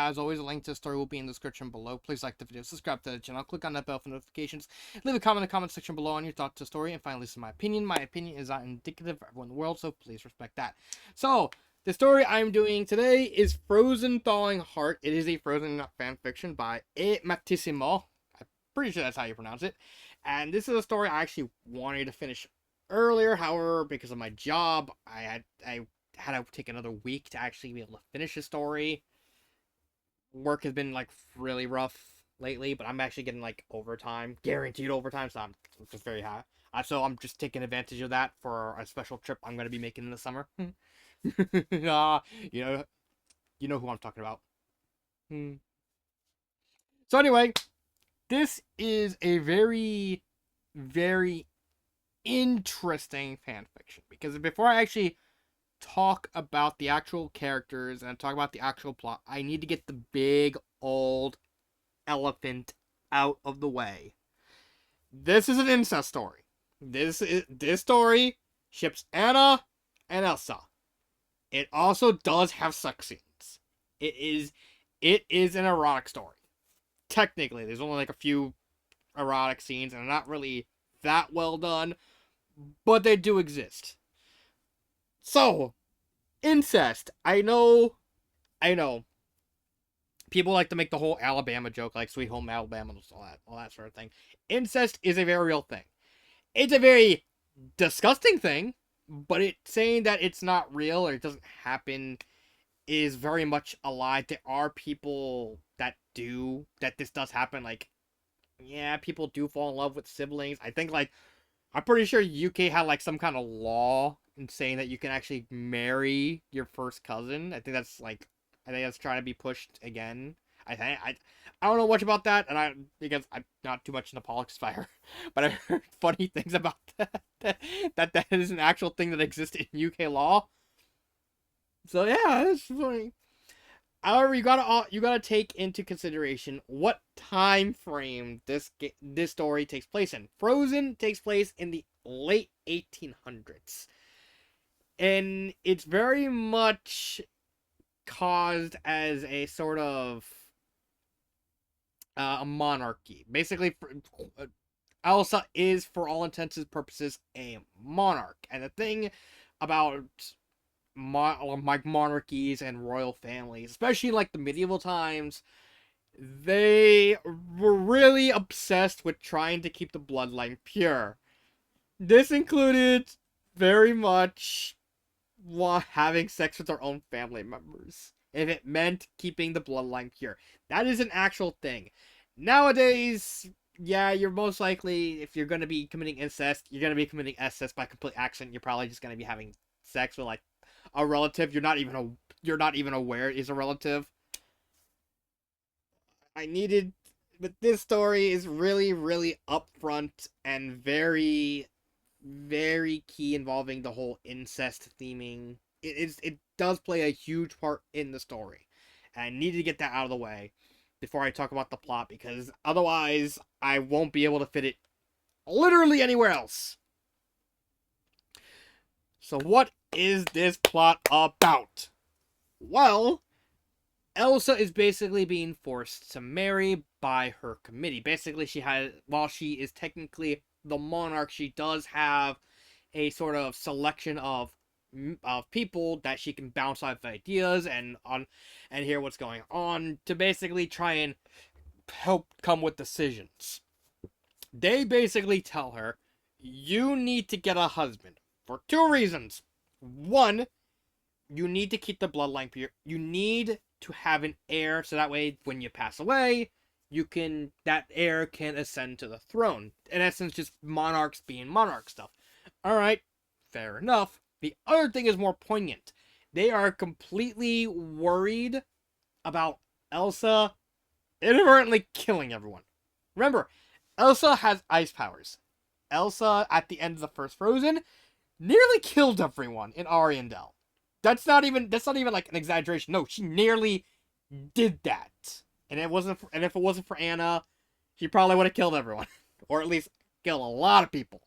As always, a link to the story will be in the description below. Please like the video, subscribe to the channel, click on that bell for notifications, leave a comment in the comment section below on your thoughts to the story, and finally, this is my opinion. My opinion is not indicative of everyone in the world, so please respect that. So, the story I'm doing today is Frozen Thawing Heart. It is a Frozen fan fiction by E Mattissimo. I'm pretty sure that's how you pronounce it. And this is a story I actually wanted to finish earlier. However, because of my job, I had to take another week to actually be able to finish the story. Work has been like really rough lately, but I'm actually getting like overtime, guaranteed overtime, so I'm just very high. So I'm just taking advantage of that for a special trip I'm going to be making in the summer. You know, you know who I'm talking about. So anyway, this is a very, very interesting fan fiction, because before I actually talk about the actual characters and talk about the actual plot, I need to get the big old elephant out of the way. This is an incest story. This story ships Anna and Elsa. It also does have sex scenes. It is an erotic story. Technically, there's only like a few erotic scenes, and they're not really that well done, but they do exist. So, incest. I know. People like to make the whole Alabama joke, like Sweet Home Alabama, and all that sort of thing. Incest is a very real thing. It's a very disgusting thing, but saying that it's not real or it doesn't happen is very much a lie. There are people that this does happen. Like, yeah, people do fall in love with siblings. I think, like, I'm pretty sure UK had like some kind of law in saying that you can actually marry your first cousin. I think that's trying to be pushed again. I don't know much about that, and because I'm not too much into politics, but I heard funny things about that is an actual thing that exists in UK law. So yeah, it's funny. However, you gotta take into consideration what time frame this story takes place in. Frozen takes place in the late 1800s, and it's very much caused as a sort of a monarchy. Basically, Elsa is, for all intents and purposes, a monarch. And the thing about monarchies and royal families, especially like the medieval times, they were really obsessed with trying to keep the bloodline pure. This included very much having sex with their own family members, if it meant keeping the bloodline pure. That is an actual thing. Nowadays, yeah, you're most likely, if you're going to be committing incest, you're going to be committing incest by complete accident. You're probably just going to be having sex with like a relative you're not even aware is a relative. But this story is really, really upfront and very, very key, involving the whole incest theming. It does play a huge part in the story, and I needed to get that out of the way before I talk about the plot, because otherwise I won't be able to fit it literally anywhere else. So what is this plot about? Well, Elsa is basically being forced to marry by her committee. Basically, while she is technically the monarch, she does have a sort of selection of people that she can bounce off ideas and hear what's going on, to basically try and help come with decisions. They basically tell her, you need to get a husband for two reasons. One, you need to keep the bloodline pure. You need to have an heir, so that way when you pass away, that heir can ascend to the throne. In essence, just monarchs being monarch stuff. Alright, fair enough. The other thing is more poignant. They are completely worried about Elsa inadvertently killing everyone. Remember, Elsa has ice powers. Elsa, at the end of the first Frozen, nearly killed everyone in Ariandel. That's not even like an exaggeration. No, she nearly did that. And if it wasn't for Anna, she probably would have killed everyone. Or at least killed a lot of people.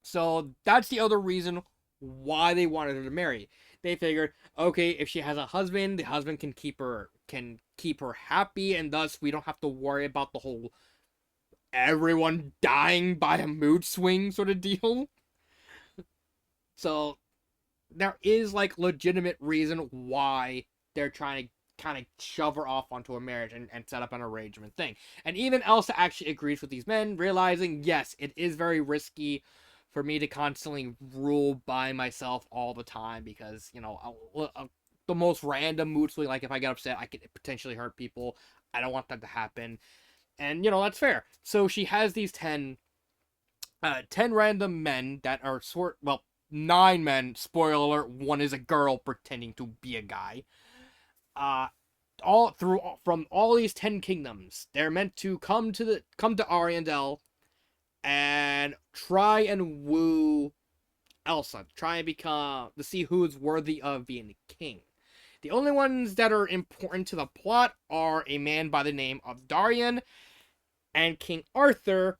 So that's the other reason why they wanted her to marry. they figured, okay, if she has a husband, the husband can keep her happy, and thus we don't have to worry about the whole everyone dying by a mood swing sort of deal. So there is like legitimate reason why they're trying to kind of shove her off onto a marriage and set up an arrangement thing. And even Elsa actually agrees with these men, realizing, yes, it is very risky for me to constantly rule by myself all the time because, the most random mood swing, like if I get upset, I could potentially hurt people. I don't want that to happen. And, that's fair. So she has these 10 random men that are well, 9 men, spoiler alert, one is a girl pretending to be a guy. From all these 10 kingdoms, they're meant to come to Ariandel and try and woo Elsa, try and to see who is worthy of being king. The only ones that are important to the plot are a man by the name of Darian and King Arthur,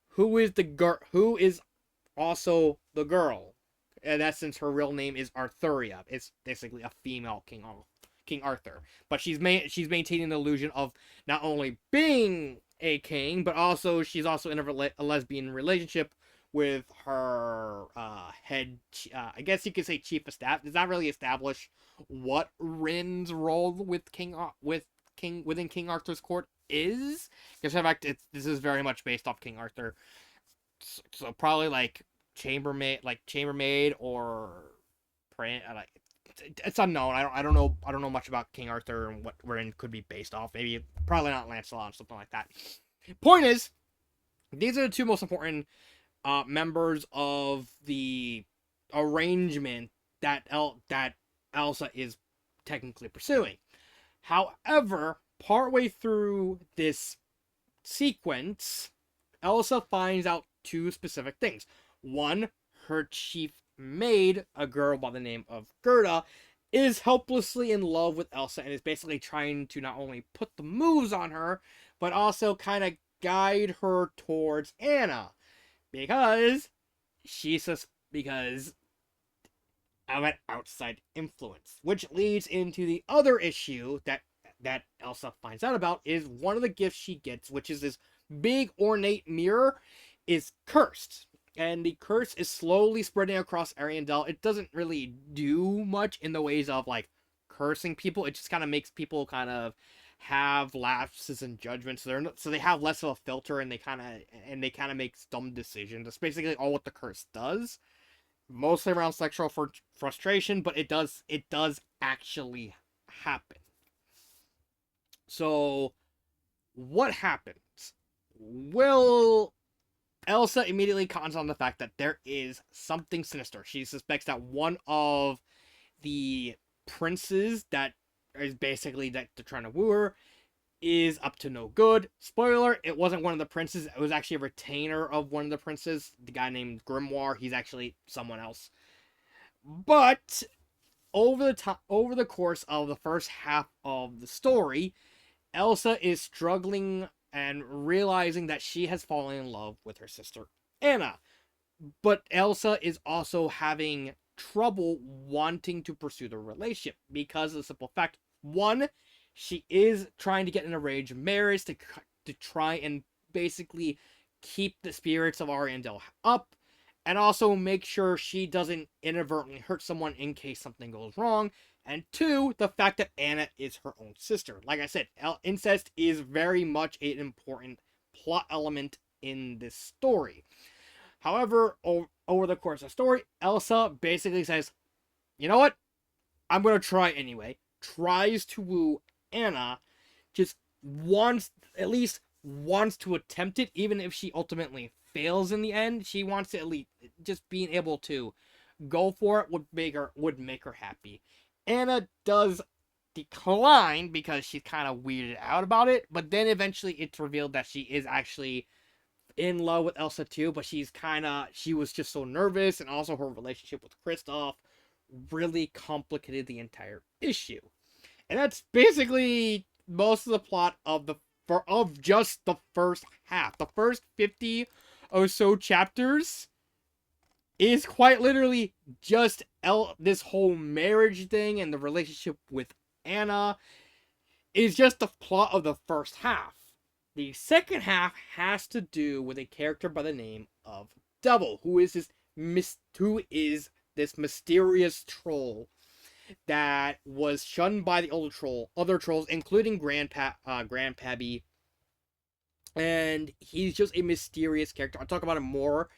who is also the girl. In essence, her real name is Arthuria. It's basically a female King Arthur. But she's maintaining the illusion of not only being a king, but also she's also in a lesbian relationship with her head. I guess you could say chief of staff. Does not really establish what Rin's role within King Arthur's court is. Because in fact, this is very much based off King Arthur. So probably like chambermaid or like it's unknown. I don't know much about King Arthur and what Rin could be based off. Maybe probably not Lancelot or something like that. Point is, these are the two most important members of the arrangement that Elsa is technically pursuing. However, partway through this sequence, Elsa finds out 2 specific things. One, her chief maid, a girl by the name of Gerda, is helplessly in love with Elsa and is basically trying to not only put the moves on her, but also kind of guide her towards Anna. Because because of an outside influence. Which leads into the other issue that Elsa finds out about is one of the gifts she gets, which is this big ornate mirror, is cursed. And the curse is slowly spreading across Ariandel. It doesn't really do much in the ways of like cursing people. It just kind of makes people kind of have lapses in judgment. So they have less of a filter and they kind of make dumb decisions. That's basically all what the curse does. Mostly around sexual frustration, but it does actually happen. So what happens? Well, Elsa immediately cons on the fact that there is something sinister. She suspects that one of the princes that is basically that they're trying to woo her is up to no good. Spoiler, it wasn't one of the princes. It was actually a retainer of one of the princes, the guy named Grimoire. He's actually someone else. But over the course of the first half of the story, Elsa is struggling and realizing that she has fallen in love with her sister Anna. But Elsa is also having trouble wanting to pursue the relationship because of the simple fact, one, she is trying to get an arranged marriage to try and basically keep the spirits of Ariandel up, and also make sure she doesn't inadvertently hurt someone in case something goes wrong. And 2, the fact that Anna is her own sister. Like I said, incest is very much an important plot element in this story. However, over the course of the story, Elsa basically says, you know what? I'm going to try anyway. Tries to woo Anna, just at least wants to attempt it, even if she ultimately fails in the end. She wants to at least just being able to go for it would make her happy. Anna does decline because she's kind of weirded out about it, but then eventually it's revealed that she is actually in love with Elsa too, but she was just so nervous, and also her relationship with Kristoff really complicated the entire issue. And that's basically most of the plot of just the first half. The first 50 or so chapters is quite literally just this whole marriage thing and the relationship with Anna is just the plot of the first half. The second half has to do with a character by the name of Double, who is this mysterious troll that was shunned by the other trolls, including Grandpappy, and he's just a mysterious character. I'll talk about him more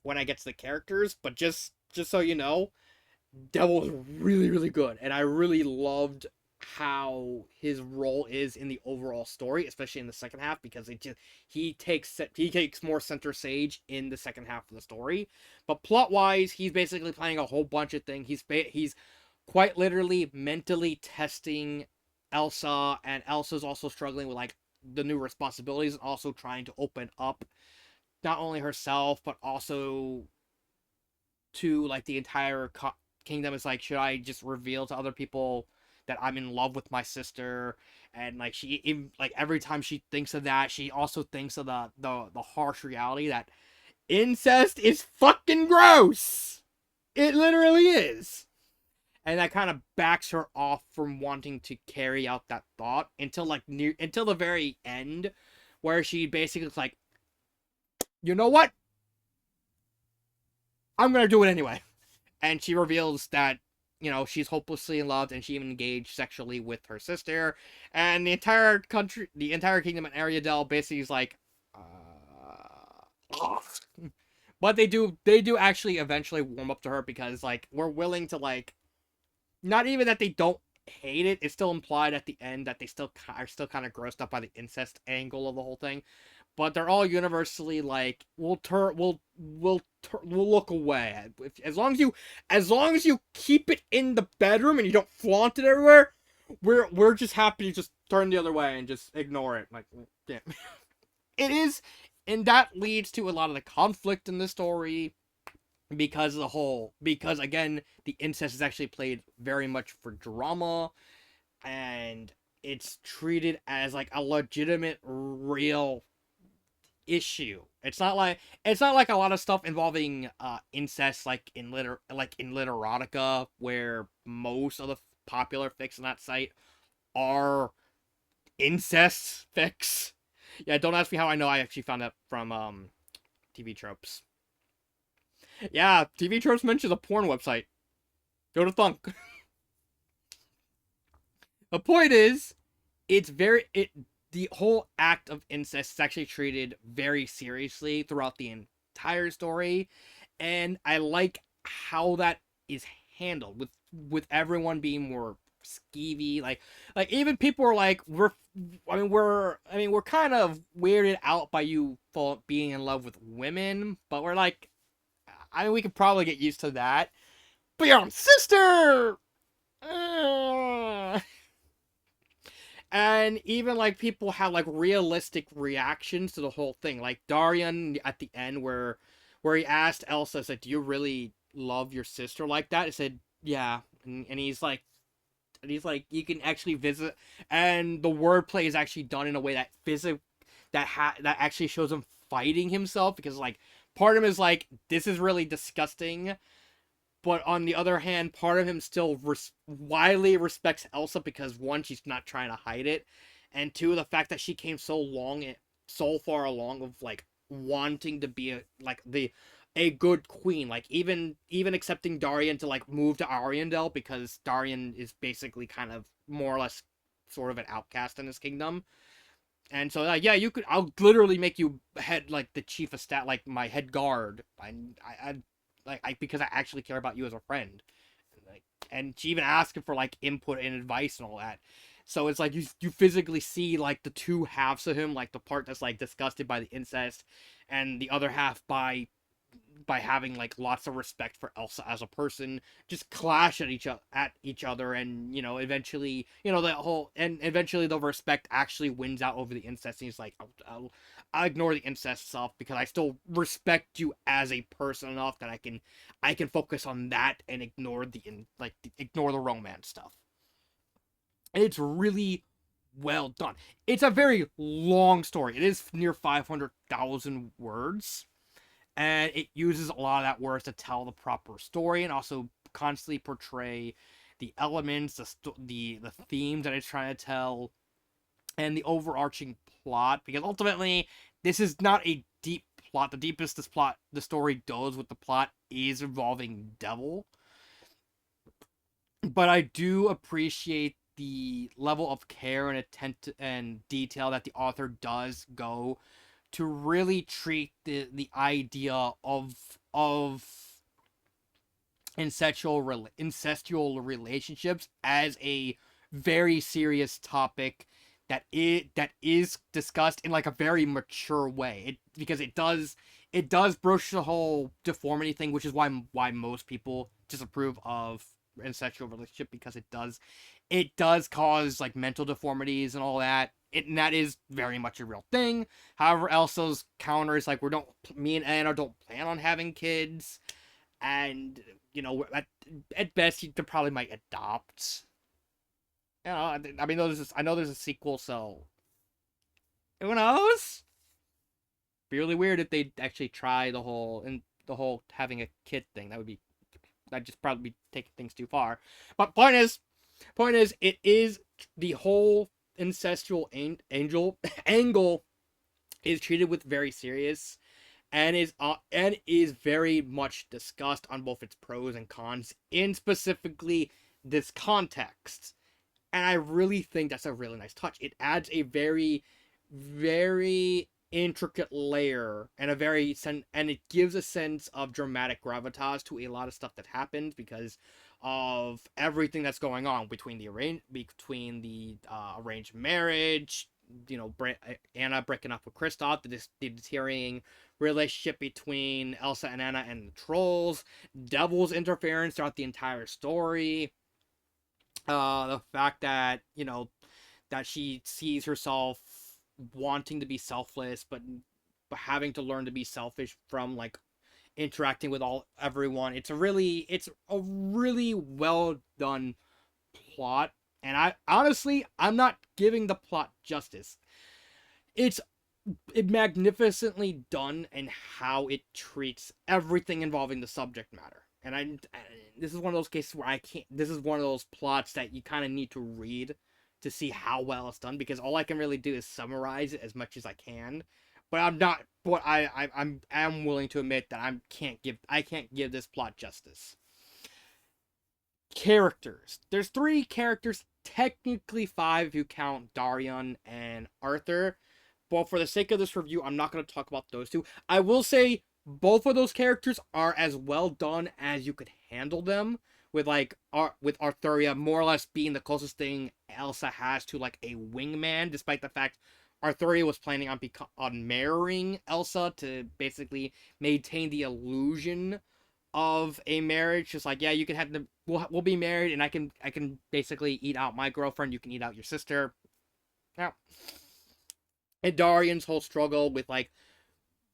when I get to the characters, but just so you know, Devil is really really good, and I really loved how his role is in the overall story, especially in the second half, because he takes more center stage in the second half of the story. But plot wise, he's basically playing a whole bunch of things. He's quite literally mentally testing Elsa, and Elsa's also struggling with like the new responsibilities, and also trying to open up not only herself but also to like the entire kingdom. Is like, should I just reveal to other people that I'm in love with my sister? And like like every time she thinks of that, she also thinks of the harsh reality that incest is fucking gross. It literally is. And that kind of backs her off from wanting to carry out that thought until until the very end, where she basically is like, you know what, I'm gonna do it anyway. And she reveals that, she's hopelessly in love, and she even engaged sexually with her sister. And the entire kingdom and Ariadel basically is like, uh, but they do actually eventually warm up to her, because like we're willing to like, not even that they don't hate it. It's still implied at the end that they still are still kind of grossed up by the incest angle of the whole thing. But they're all universally like, we'll look away. As long as you keep it in the bedroom and you don't flaunt it everywhere, we're just happy to just turn the other way and just ignore it. Like, yeah. It is, and that leads to a lot of the conflict in the story, because again, the incest is actually played very much for drama, and it's treated as like a legitimate real issue. It's not like a lot of stuff involving incest, like in literotica, where most of the popular fics on that site are incest fics. Yeah, don't ask me how I know. I actually found that from TV tropes. Yeah, TV tropes mentions a porn website. Go to Thunk. The point is, the whole act of incest is actually treated very seriously throughout the entire story, and I like how that is handled, with everyone being more skeevy. Like even people are like, we're kind of weirded out by you being in love with women, but we're like, I mean, we could probably get used to that. But your own sister. Uh, and even like people have like realistic reactions to the whole thing, like Darian at the end, where he asked Elsa, said, do you really love your sister like that? He said, yeah. And he's like, you can actually visit, and the wordplay is actually done in a way that that actually shows him fighting himself, because like part of him is like, this is really disgusting, but on the other hand, part of him still widely respects Elsa, because one, she's not trying to hide it, and two, the fact that she came so far along of like wanting to be a good queen, like even accepting Darian to like move to Ariandel, because Darian is basically kind of more or less sort of an outcast in his kingdom. And so, like, yeah, I'll literally make you head, like, the chief of staff, like, my head guard. Because I actually care about you as a friend. Like, and she even asked him for, like, input and advice and all that. So it's like, you physically see, like, the two halves of him, like, the part that's, like, disgusted by the incest, and the other half by having like lots of respect for Elsa as a person, just clash at each other, and eventually the respect actually wins out over the incest, and he's like, I'll ignore the incest stuff, because I still respect you as a person enough that I can focus on that and ignore the romance stuff. It's really well done. It's a very long story. It is near 500,000 words, and it uses a lot of that words to tell the proper story and also constantly portray the elements, the themes that it's trying to tell, and the overarching plot. Because ultimately, this is not a deep plot. The deepest the story goes with the plot is involving Devil. But I do appreciate the level of care and attention and detail that the author does go to really treat the idea of incestual relationships as a very serious topic that is discussed in like a very mature way. Because it does broach the whole deformity thing, which is why most people disapprove of incestual relationship, because it does cause like mental deformities and all that. And that is very much a real thing. However, Elsa's counter is like, we don't me and Anna don't plan on having kids, and at best you could probably might adopt. I mean, I know there's a sequel, so who knows? Be really weird if they actually try the whole having a kid thing. That'd just probably be taking things too far. But point is, it is the whole incestual angel angle is treated with very serious, and is very much discussed on both its pros and cons in specifically this context. And I really think that's a really nice touch. It adds a very, very intricate layer and it gives a sense of dramatic gravitas to a lot of stuff that happens because of everything that's going on between the arranged marriage, Anna breaking up with Kristoff, the deteriorating relationship between Elsa and Anna and the trolls, Devil's interference throughout the entire story, the fact that that she sees herself wanting to be selfless, but having to learn to be selfish from like interacting with everyone. It's a really well done plot, and I'm not giving the plot justice. It's magnificently done in how it treats everything involving the subject matter. And this is one of those cases where I can't. This is one of those plots that you kind of need to read to see how well it's done, because all I can really do is summarize it as much as I can. But I'm not. But I'm willing to admit that I can't give this plot justice. Characters. There's three characters, technically five if you count Darian and Arthur. But for the sake of this review, I'm not going to talk about those two. I will say both of those characters are as well done as you could handle them, with Arthuria more or less being the closest thing Elsa has to like a wingman, despite the fact Arthuria was planning on marrying Elsa to basically maintain the illusion of a marriage. Just like, yeah, you can have we'll be married, and I can basically eat out my girlfriend, you can eat out your sister. Yeah. And Darian's whole struggle with like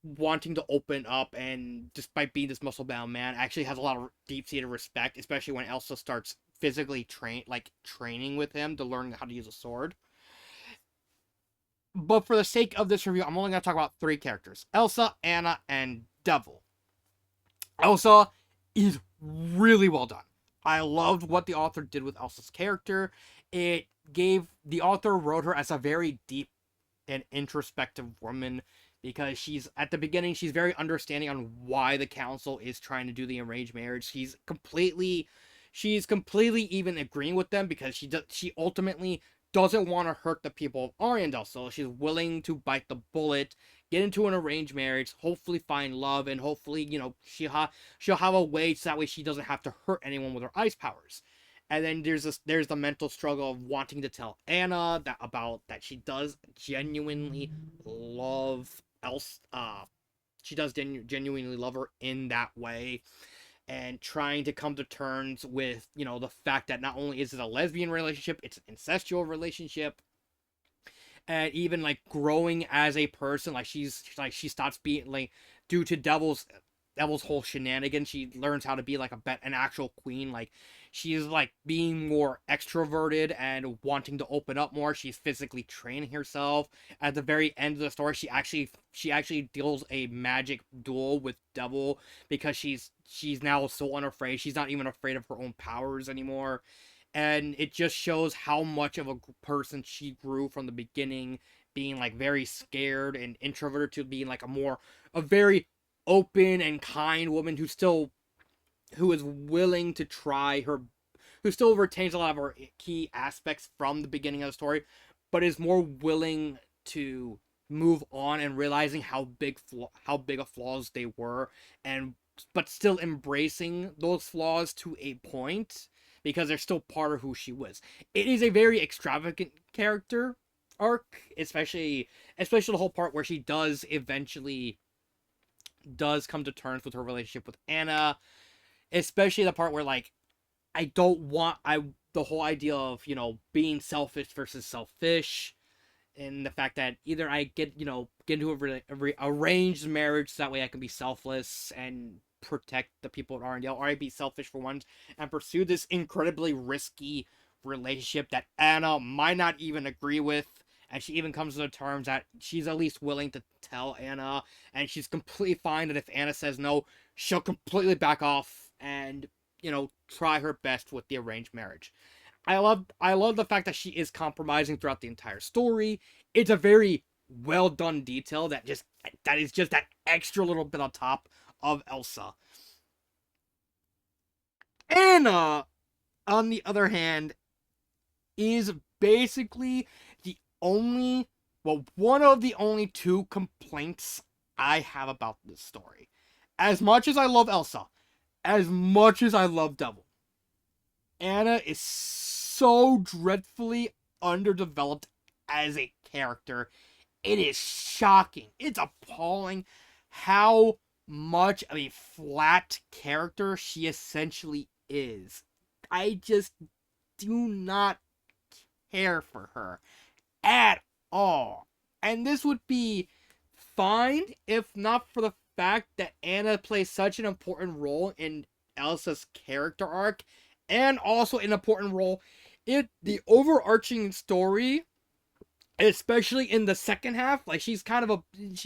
wanting to open up, and despite being this muscle bound man, actually has a lot of deep seated respect, especially when Elsa starts physically training with him to learn how to use a sword. But for the sake of this review, I'm only going to talk about three characters: Elsa, Anna, and Devil. Elsa is really well done. I loved what the author did with Elsa's character. The author wrote her as a very deep and introspective woman, because she's at the beginning she's very understanding on why the council is trying to do the arranged marriage. She's completely even agreeing with them, because she ultimately doesn't want to hurt the people of Ariandel, so she's willing to bite the bullet, get into an arranged marriage, hopefully find love, and hopefully she'll have a way so that way she doesn't have to hurt anyone with her ice powers. And then there's the mental struggle of wanting to tell Anna that she does genuinely love Elsa. She does genuinely love her in that way, and trying to come to terms with the fact that not only is it a lesbian relationship, it's an incestual relationship. And even like growing as a person, like she stops being like, due to Devil's Devil's whole shenanigans. She learns how to be like an actual queen. Like she's like being more extroverted and wanting to open up more. She's physically training herself. At the very end of the story, she actually deals a magic duel with Devil because she's now so unafraid. She's not even afraid of her own powers anymore. And it just shows how much of a person she grew from the beginning, being like very scared and introverted to being like a very open and kind woman who is willing to try her, who still retains a lot of her key aspects from the beginning of the story, but is more willing to move on and realizing how big of flaws they were, and but still embracing those flaws to a point because they're still part of who she was. It is a very extravagant character arc, especially the whole part where she does come to terms with her relationship with Anna, especially the part where like I don't want I the whole idea of, being selfish versus selfish, and the fact that either I get into a arranged marriage so that way I can be selfless and protect the people at Arendelle, or I be selfish for once and pursue this incredibly risky relationship that Anna might not even agree with. And she even comes to the terms that she's at least willing to tell Anna, and she's completely fine that if Anna says no, she'll completely back off and, try her best with the arranged marriage. I love the fact that she is compromising throughout the entire story. It's a very well done detail that is just that extra little bit on top of Elsa. Anna, on the other hand, is basically the only one of the only two complaints I have about this story. As much as I love Elsa, as much as I love Devil, Anna is so dreadfully underdeveloped as a character. It is shocking. It's appalling how much of a flat character she essentially is. I just do not care for her at all. And this would be fine if not for the fact that Anna plays such an important role in Elsa's character arc, and also an important role in the overarching story, especially in the second half. Like she's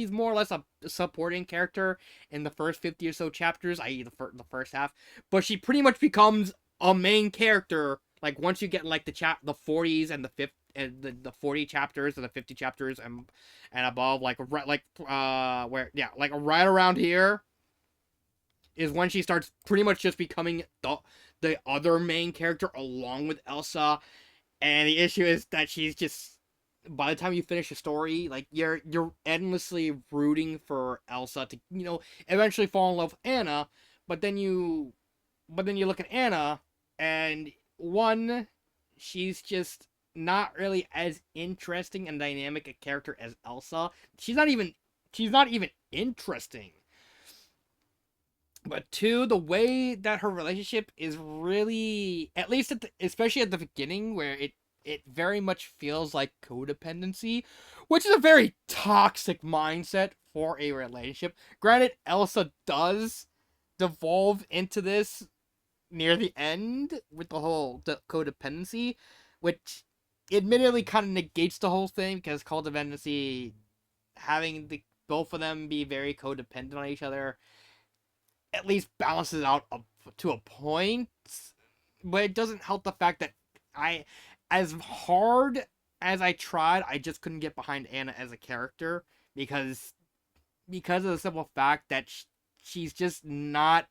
more or less a supporting character in the first 50 or so chapters, i.e. the first half, but she pretty much becomes a main character like once you get like the 40s and the 50 and the 40 chapters and the 50 chapters and above, like where, yeah, like right around here is when she starts pretty much just becoming the other main character along with Elsa. And the issue is that she's just, by the time you finish the story, like you're endlessly rooting for Elsa to, eventually fall in love with Anna, but then you look at Anna and one, she's just not really as interesting and dynamic a character as Elsa. She's not even interesting. But two, the way that her relationship is really, at least especially at the beginning, where it very much feels like codependency, which is a very toxic mindset for a relationship. Granted, Elsa does devolve into this near the end with the codependency, which admittedly kind of negates the whole thing because codependency, having the both of them be very codependent on each other, at least balances out to a point, but it doesn't help the fact that as hard as I tried, I just couldn't get behind Anna as a character because of the simple fact that she's just not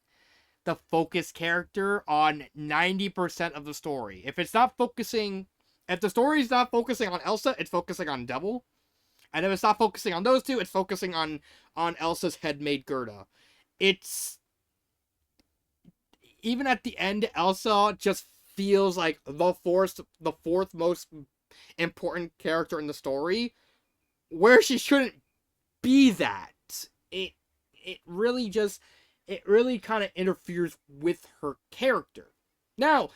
the focus character on 90% of the story. If the story's not focusing on Elsa, it's focusing on Devil. And if it's not focusing on those two, it's focusing on Elsa's headmaid Gerda. It's, even at the end, Elsa just feels like the fourth most important character in the story, where she shouldn't be that. It really kind of interferes with her character. Now,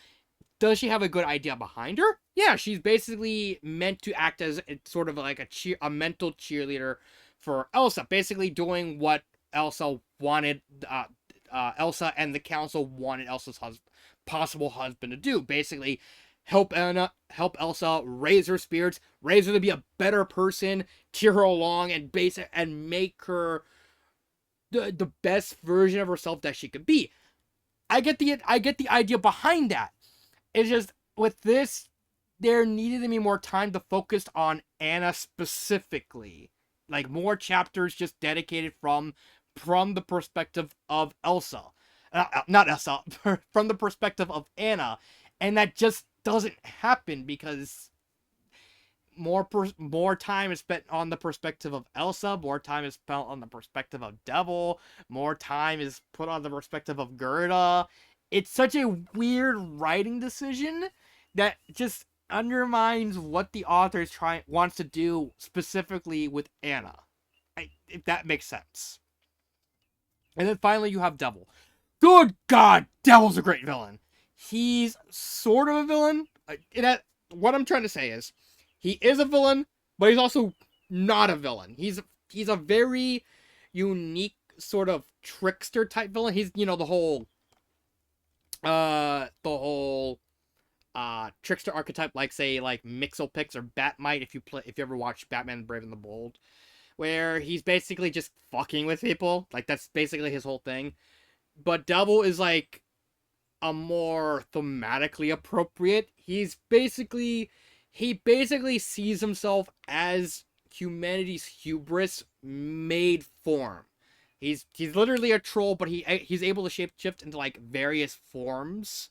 does she have a good idea behind her? Yeah, she's basically meant to act as sort of like a mental cheerleader for Elsa, basically doing what Elsa wanted Elsa and the council wanted Elsa's possible husband to do. Basically, help Elsa raise her spirits, raise her to be a better person, cheer her along, and make her the best version of herself that she could be. I get the idea behind that. It's just with this, there needed to be more time to focus on Anna specifically, like more chapters just dedicated from the perspective of Elsa, not Elsa, from the perspective of Anna, and that just doesn't happen because more time is spent on the perspective of Elsa, more time is spent on the perspective of Devil, more time is put on the perspective of Gerda. It's such a weird writing decision that just undermines what the author wants to do specifically with Anna. If that makes sense. And then finally you have Devil. Good God, Devil's a great villain. He's sort of a villain. What I'm trying to say is, he is a villain, but he's also not a villain. He's a very unique sort of trickster type villain. He's the whole trickster archetype, like say like Mixopix or Batmite if you ever watched Batman Brave and the Bold, where he's basically just fucking with people. Like that's basically his whole thing. But Devil is like a more thematically appropriate. He basically sees himself as humanity's hubris made form. He's literally a troll, but he's able to shapeshift into like various forms,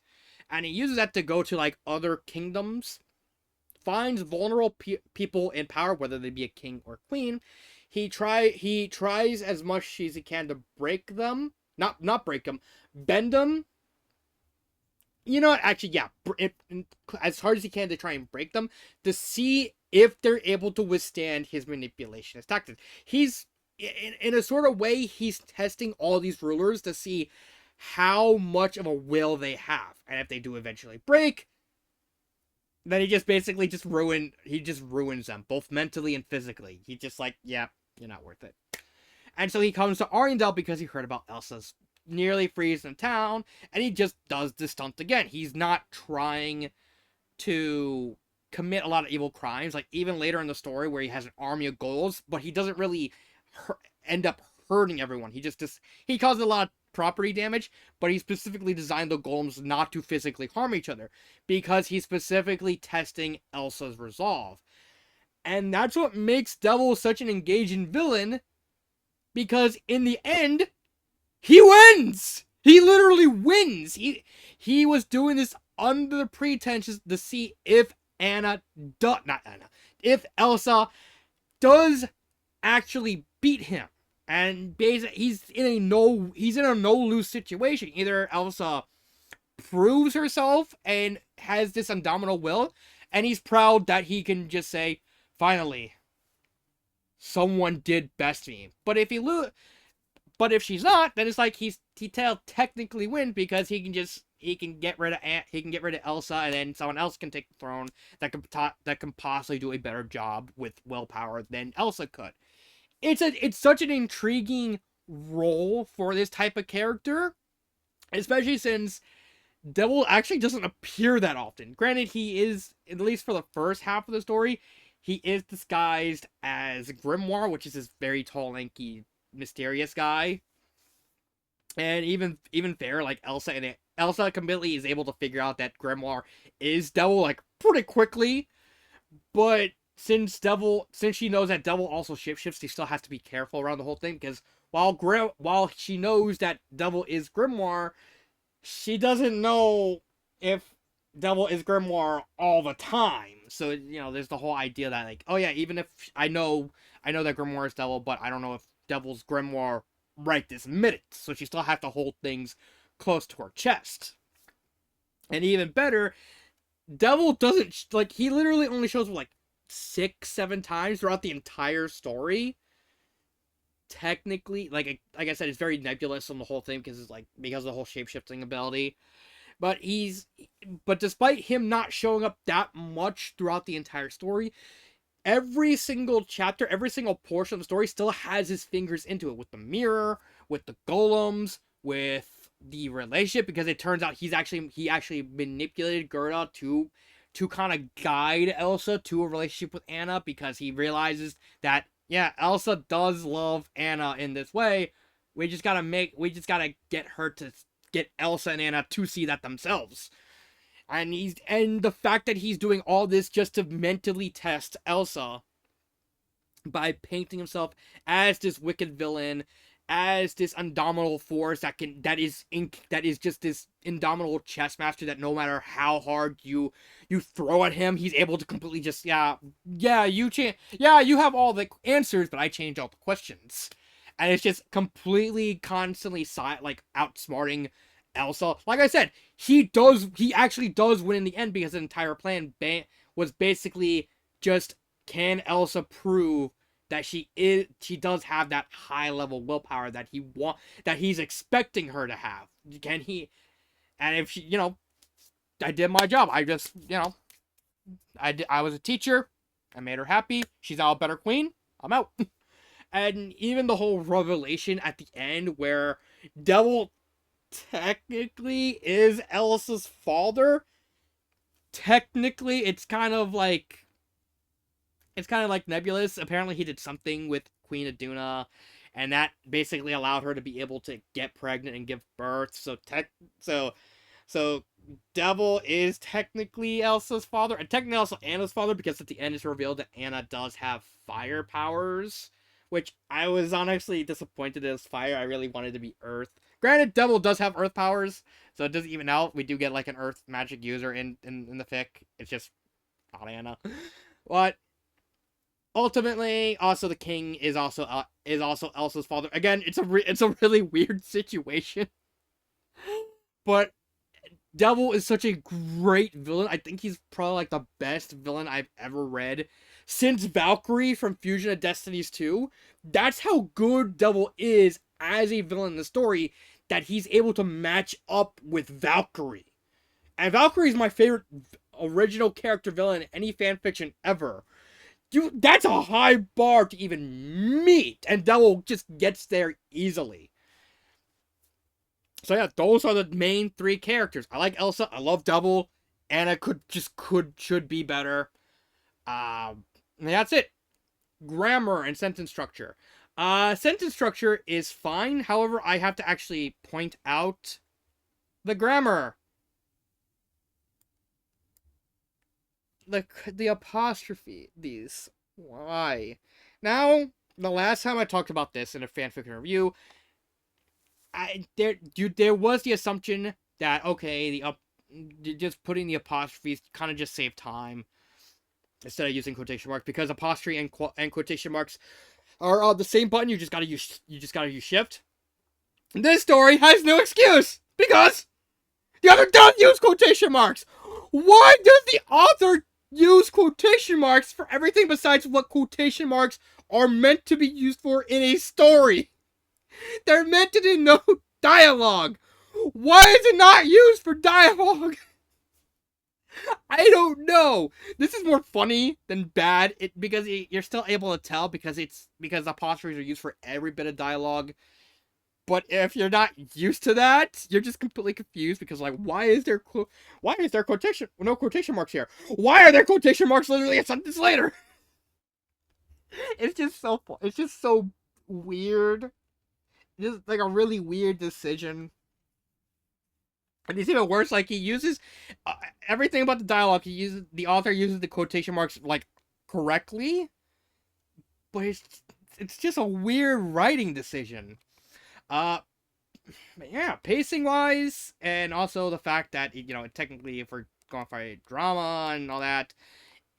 and he uses that to go to like other kingdoms, finds vulnerable people in power, whether they be a king or queen. He tries as much as he can to break them, not break them, bend them. You know what? Actually, yeah, as hard as he can to try and break them to see if they're able to withstand his manipulation, his tactics. He's in a sort of way, he's testing all these rulers to see how much of a will they have, and if they do eventually break, then he just basically ruins them, both mentally and physically. He's just like, yeah, you're not worth it. And so he comes to Arendelle because he heard about Elsa's nearly freezing town, and he just does this stunt again. He's not trying to commit a lot of evil crimes, like even later in the story where he has an army of ghouls, but he doesn't really end up hurting everyone. He causes a lot of property damage, but he specifically designed the golems not to physically harm each other because he's specifically testing Elsa's resolve. And that's what makes Devil such an engaging villain, because in the end, he wins! He literally wins! He was doing this under the pretenses to see if if Elsa does actually beat him. And basically, he's in a no-lose situation. Either Elsa proves herself and has this indomitable will, and he's proud that he can just say, finally, someone did best me. But if she's not, then it's like he'll technically win because he can get rid of Elsa, and then someone else can take the throne that can possibly do a better job with willpower than Elsa could. It's such an intriguing role for this type of character, especially since Devil actually doesn't appear that often. Granted, he is, at least for the first half of the story, he is disguised as Grimoire, which is this very tall, lanky, mysterious guy. And even fair, like Elsa completely is able to figure out that Grimoire is Devil like pretty quickly, but since she knows that Devil also shapeshifts, she still has to be careful around the whole thing, because while she knows that Devil is Grimoire, she doesn't know if Devil is Grimoire all the time. So there's the whole idea that like, oh yeah, even if I know that Grimoire is Devil, but I don't know if Devil's Grimoire right this minute. So she still has to hold things close to her chest. And even better, Devil doesn't he literally only shows up like 6-7 times throughout the entire story. Technically, like I said, it's very nebulous on the whole thing because of the whole shapeshifting ability. But despite him not showing up that much throughout the entire story, every single chapter, every single portion of the story still has his fingers into it, with the mirror, with the golems, with the relationship, because it turns out he actually manipulated Gerda to kind of guide Elsa to a relationship with Anna, because he realizes that, yeah, Elsa does love Anna in this way. We just gotta get Elsa and Anna to see that themselves. And the fact that he's doing all this just to mentally test Elsa by painting himself as this wicked villain, as this indomitable force that is just this indomitable chess master that no matter how hard you throw at him, he's able to completely just you have all the answers, but I change all the questions. And it's just completely constantly outsmarting Elsa. Like I said, he actually does win in the end, because the entire plan was basically just, can Elsa prove that she does have that high level willpower that he's expecting her to have? Can he? And if she, I did my job. I just, I was a teacher. I made her happy. She's now a better queen. I'm out. And even the whole revelation at the end where Devil technically is Elsa's father. Technically, it's kind of like nebulous. Apparently, he did something with Queen Aduna, and that basically allowed her to be able to get pregnant and give birth. So Devil is technically Elsa's father, and technically also Anna's father, because at the end it's revealed that Anna does have fire powers, which I was honestly disappointed as fire. I really wanted to be earth. Granted, Devil does have earth powers, so it doesn't even out. We do get like an earth magic user in the fic. It's just not Anna. But ultimately, also the king is also Elsa's father. Again, it's a really weird situation. But Devil is such a great villain. I think he's probably like the best villain I've ever read since Valkyrie from Fusion of Destinies 2. That's how good Devil is as a villain in the story, that he's able to match up with Valkyrie. And Valkyrie is my favorite original character villain in any fanfiction ever. That's a high bar to even meet, and Devil just gets there easily. So yeah, those are the main three characters. I like Elsa. I love Devil. Anna should be better. And that's it. Grammar and sentence structure. Sentence structure is fine. However, I have to actually point out the grammar. The apostrophe. These. Why? Now, the last time I talked about this in a fanfiction review, there was the assumption that, okay, just putting the apostrophes kind of just save time instead of using quotation marks, because apostrophe and quotation marks are the same button. You just gotta use shift. This story has no excuse, because the author doesn't use quotation marks. Why does the author use quotation marks for everything besides what quotation marks are meant to be used for in a story? They're meant to denote dialogue. Why is it not used for dialogue? I don't know. This is more funny than bad, because you're still able to tell, because apostrophes are used for every bit of dialogue. But if you're not used to that, you're just completely confused, because like, why is there no quotation marks here? Why are there quotation marks literally a sentence later? It's just so fun. It's just so weird. Just like a really weird decision. And it's even worse, like, he uses everything about the dialogue. The author uses the quotation marks like correctly, but it's just a weird writing decision. Yeah, pacing wise, and also the fact that technically, if we're going for a drama and all that,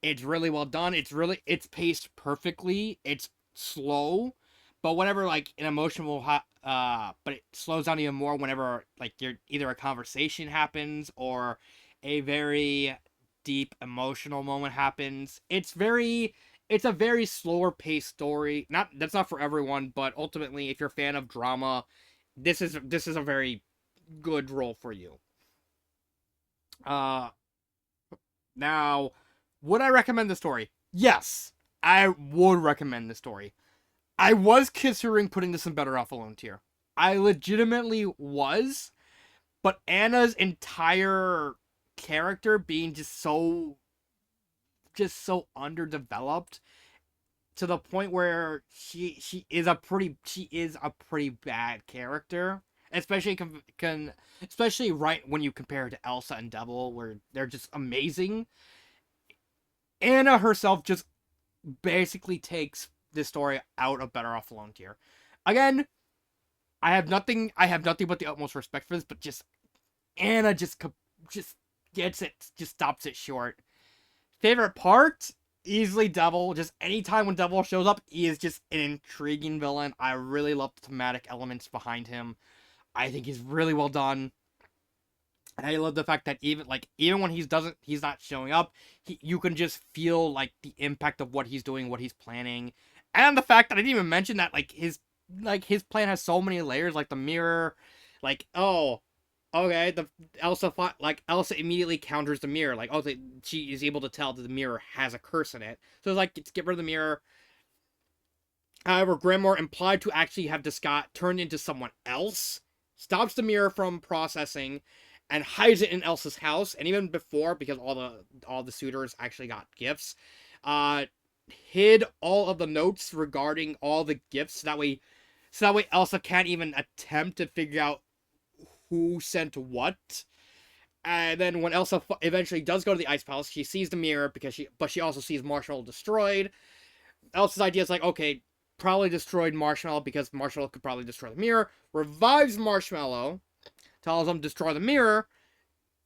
it's really well done. It's paced perfectly. It's slow, but whenever like an emotional but it slows down even more whenever like either a conversation happens or a very deep emotional moment happens. It's a very slower paced story. That's not for everyone, but ultimately, if you're a fan of drama, this is a very good role for you. Now, would I recommend the story? Yes, I would recommend the story. I was considering putting this in Better Off Alone tier. I legitimately was, but Anna's entire character being just so underdeveloped to the point where she is a pretty bad character, especially especially right when you compare it to Elsa and Devil, where they're just amazing. Anna herself just basically takes this story out of Better Off Alone tier. Again, I have nothing but the utmost respect for this, but just Anna just gets it, just stops it short. Favorite part? Easily Devil. Just anytime when Devil shows up, he is just an intriguing villain. I really love the thematic elements behind him. I think he's really well done. And I love the fact that even when he's not showing up, you can just feel like the impact of what he's doing, what he's planning, and the fact that I didn't even mention that his plan has so many layers, like the mirror, like oh, okay, the Elsa immediately counters the mirror, like oh she is able to tell that the mirror has a curse in it, so it's like it's get rid of the mirror. However, Grimoire implied to actually have Descott turned into someone else, stops the mirror from processing, and hides it in Elsa's house. And even before, because all the suitors actually got gifts, uh, hid all of the notes regarding all the gifts. So that way Elsa can't even attempt to figure out who sent what. And then when Elsa eventually does go to the Ice Palace, she sees the mirror but she also sees Marshmallow destroyed. Elsa's idea is like, okay, probably destroyed Marshmallow because Marshmallow could probably destroy the mirror. Revives Marshmallow, tells him destroy the mirror.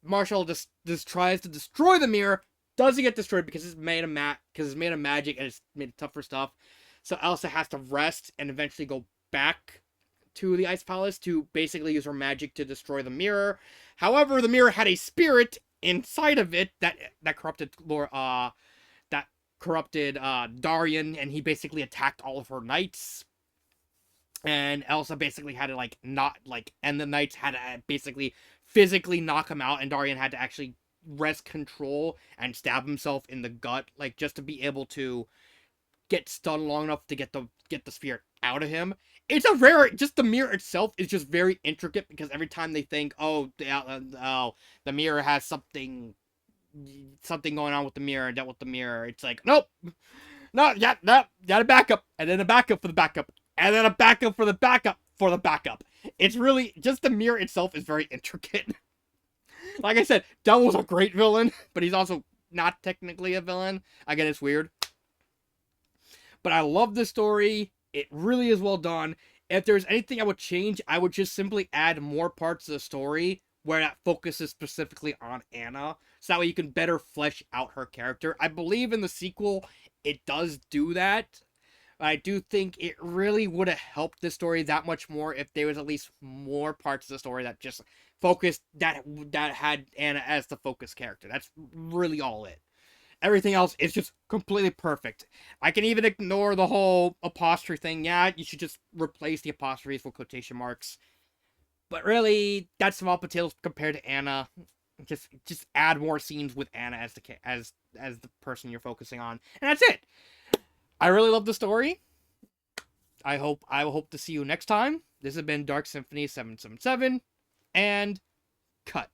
Marshmallow just tries to destroy the mirror, doesn't get destroyed because it's made of magic and it's made of tougher stuff. So Elsa has to rest and eventually go back to the Ice Palace to basically use her magic to destroy the mirror. However, the mirror had a spirit inside of it that corrupted Darian, and he basically attacked all of her knights. And Elsa basically had to and the knights had to basically physically knock him out, and Darian had to actually wrest control and stab himself in the gut, like just to be able to get stunned long enough to get the spirit out of him. It's just the mirror itself is just very intricate, because every time they think, oh, the mirror has something going on with the mirror, dealt with the mirror, it's like, nope, no, yeah, no, got a backup, and then a backup for the backup, and then a backup for the backup for the backup. It's really just the mirror itself is very intricate. Like I said, Devil's a great villain, but he's also not technically a villain. Again, it's weird. But I love this story. It really is well done. If there's anything I would change, I would just simply add more parts of the story where that focuses specifically on Anna, so that way you can better flesh out her character. I believe in the sequel it does do that. I do think it really would have helped the story that much more if there was at least more parts of the story that just focused that had Anna as the focus character. That's really all it. Everything else is just completely perfect. I can even ignore the whole apostrophe thing. Yeah, you should just replace the apostrophes with quotation marks. But really, that's small potatoes compared to Anna. Just add more scenes with Anna as the person you're focusing on, and that's it. I really love the story. I will hope to see you next time. This has been Dark Symphony 777, and cut.